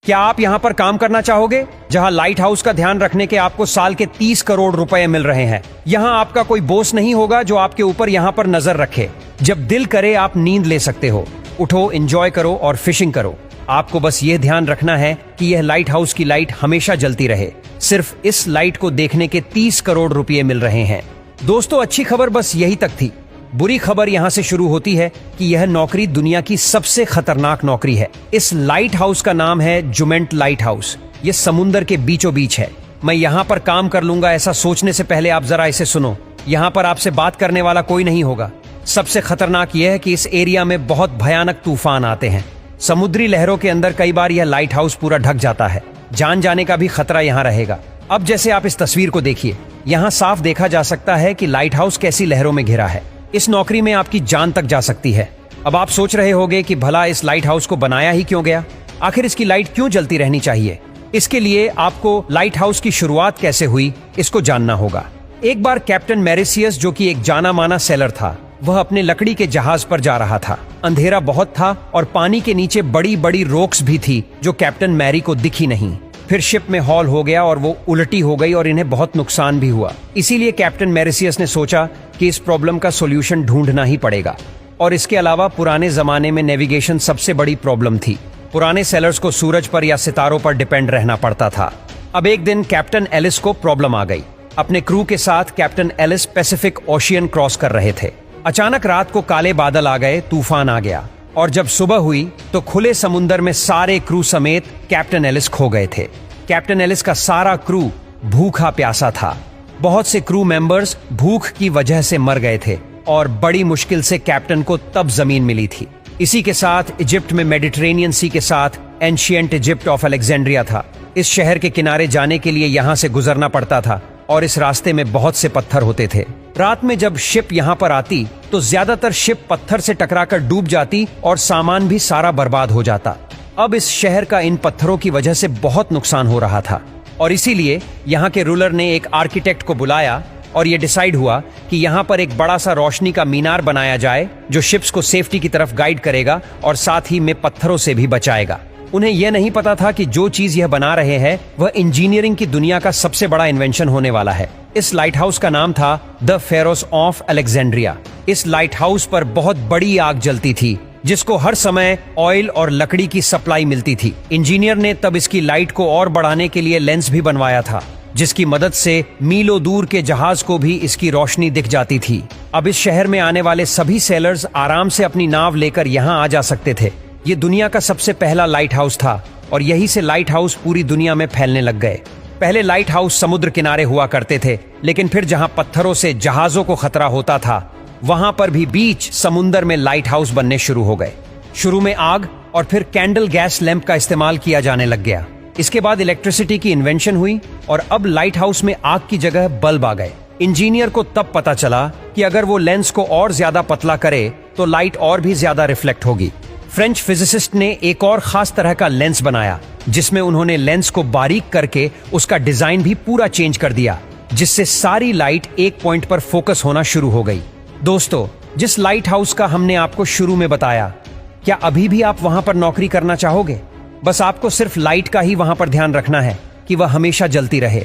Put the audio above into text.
क्या आप यहाँ पर काम करना चाहोगे, जहाँ लाइट हाउस का ध्यान रखने के आपको साल के 30 करोड़ रुपए मिल रहे हैं? यहाँ आपका कोई बॉस नहीं होगा जो आपके ऊपर यहाँ पर नजर रखे। जब दिल करे आप नींद ले सकते हो। उठो, एंजॉय करो और फिशिंग करो। आपको बस ये ध्यान रखना है कि यह लाइट हाउस की लाइट हमेशा जलती रहे। सिर्फ इस लाइट को देखने के 30 करोड़ रुपए मिल रहे हैं। दोस्तों, अच्छी खबर बस यही तक थी। बुरी खबर यहाँ से शुरू होती है कि यह नौकरी दुनिया की सबसे खतरनाक नौकरी है। इस लाइट हाउस का नाम है जुमेंट लाइट हाउस। ये समुंदर के बीचों बीच है। मैं यहाँ पर काम कर लूंगा ऐसा सोचने से पहले आप जरा इसे सुनो। यहाँ पर आपसे बात करने वाला कोई नहीं होगा। सबसे खतरनाक यह है कि इस एरिया में बहुत भयानक तूफान आते हैं। समुद्री लहरों के अंदर कई बार यह लाइट हाउस पूरा ढक जाता है। जान जाने का भी खतरा यहाँ रहेगा। अब जैसे आप इस तस्वीर को देखिए, यहाँ साफ देखा जा सकता है कि लाइट हाउस कैसी लहरों में घिरा है। इस नौकरी में आपकी जान तक जा सकती है। अब आप सोच रहे होंगे कि भला इस लाइट हाउस को बनाया ही क्यों गया, आखिर इसकी लाइट क्यों जलती रहनी चाहिए? इसके लिए आपको लाइट हाउस की शुरुआत कैसे हुई इसको जानना होगा। एक बार कैप्टन मैरिसियस, जो कि एक जाना माना सेलर था, वह अपने लकड़ी के जहाज पर जा रहा था। अंधेरा बहुत था और पानी के नीचे बड़ी बड़ी रोक्स भी थी जो कैप्टन मैरी को दिखी नहीं। फिर शिप में हॉल हो गया और वो उल्टी हो गई और इन्हें बहुत नुकसान भी हुआ। इसीलिए कैप्टन मैरिसियस ने सोचा कि इस प्रॉब्लम का सॉल्यूशन ढूंढना ही पड़ेगा। और इसके अलावा पुराने जमाने में नेविगेशन सबसे बड़ी प्रॉब्लम थी। पुराने सेलर्स को सूरज पर या सितारों पर डिपेंड रहना पड़ता था। अब एक दिन कैप्टन एलिस को प्रॉब्लम आ गई। अपने क्रू के साथ captain Alice Pacific Ocean cross कर रहे थे। अचानक रात को काले बादल आ गए, तूफान आ गया और जब सुबह हुई तो खुले समुद्र में सारे क्रू समेत कैप्टन एलिस खो गए थे। कैप्टन एलिस का सारा क्रू भूखा प्यासा था। बहुत से क्रू मेंबर्स भूख की वजह से मर गए थे और बड़ी मुश्किल से कैप्टन को तब जमीन मिली थी। इसी के साथ इजिप्ट में मेडिटेरेनियन सी के साथ एंशिएंट इजिप्ट ऑफ अलेक्जेंड्रिया था। इस शहर के किनारे जाने के लिए यहाँ से गुजरना पड़ता था और इस रास्ते में बहुत से पत्थर होते थे। रात में जब शिप यहाँ पर आती तो ज्यादातर शिप पत्थर से टकराकर डूब जाती और सामान भी सारा बर्बाद हो जाता। अब इस शहर का इन पत्थरों की वजह से बहुत नुकसान हो रहा था और इसीलिए यहाँ के रूलर ने एक आर्किटेक्ट को बुलाया और ये डिसाइड हुआ कि यहाँ पर एक बड़ा सा रोशनी का मीनार बनाया जाए जो शिप्स को सेफ्टी की तरफ गाइड करेगा और साथ ही में पत्थरों से भी बचाएगा। उन्हें यह नहीं पता था कि जो चीज यह बना रहे हैं वह इंजीनियरिंग की दुनिया का सबसे बड़ा इन्वेंशन होने वाला है। इस लाइट हाउस का नाम था द फेरोस ऑफ अलेक्जेंड्रिया। इस लाइट हाउस पर बहुत बड़ी आग जलती थी जिसको हर समय ऑयल और लकड़ी की सप्लाई मिलती थी। इंजीनियर ने तब इसकी लाइट को और बढ़ाने के लिए लेंस भी बनवाया था जिसकी मदद से मीलों दूर के जहाज को भी इसकी रोशनी दिख जाती थी। अब इस शहर में आने वाले सभी सेलर्स आराम से अपनी नाव लेकर यहाँ आ जा सकते थे। ये दुनिया का सबसे पहला लाइट हाउस था और यहीं से लाइट हाउस पूरी दुनिया में फैलने लग गए। पहले लाइट हाउस समुद्र किनारे हुआ करते थे, लेकिन फिर जहां पत्थरों से जहाजों को खतरा होता था वहां पर भी बीच समुद्र में लाइट हाउस बनने शुरू हो गए। शुरू में आग और फिर कैंडल गैस लैंप का इस्तेमाल किया जाने लग गया। इसके बाद इलेक्ट्रिसिटी की इन्वेंशन हुई और अब लाइट हाउस में आग की जगह बल्ब आ गए। इंजीनियर को तब पता चला कि अगर वो लेंस को और ज्यादा पतला करे तो लाइट और भी ज्यादा रिफ्लेक्ट होगी। फ्रेंच फिजिसिस्ट ने एक और खास तरह का लेंस बनाया जिसमें उन्होंने लेंस को बारीक करके उसका डिजाइन भी पूरा चेंज कर दिया, जिससे सारी लाइट एक पॉइंट पर फोकस होना शुरू हो गई। दोस्तों, जिस लाइट हाउस का हमने आपको शुरू में बताया, क्या अभी भी आप वहां पर नौकरी करना चाहोगे? बस आपको सिर्फ लाइट का ही वहां पर ध्यान रखना है कि वह हमेशा जलती रहे।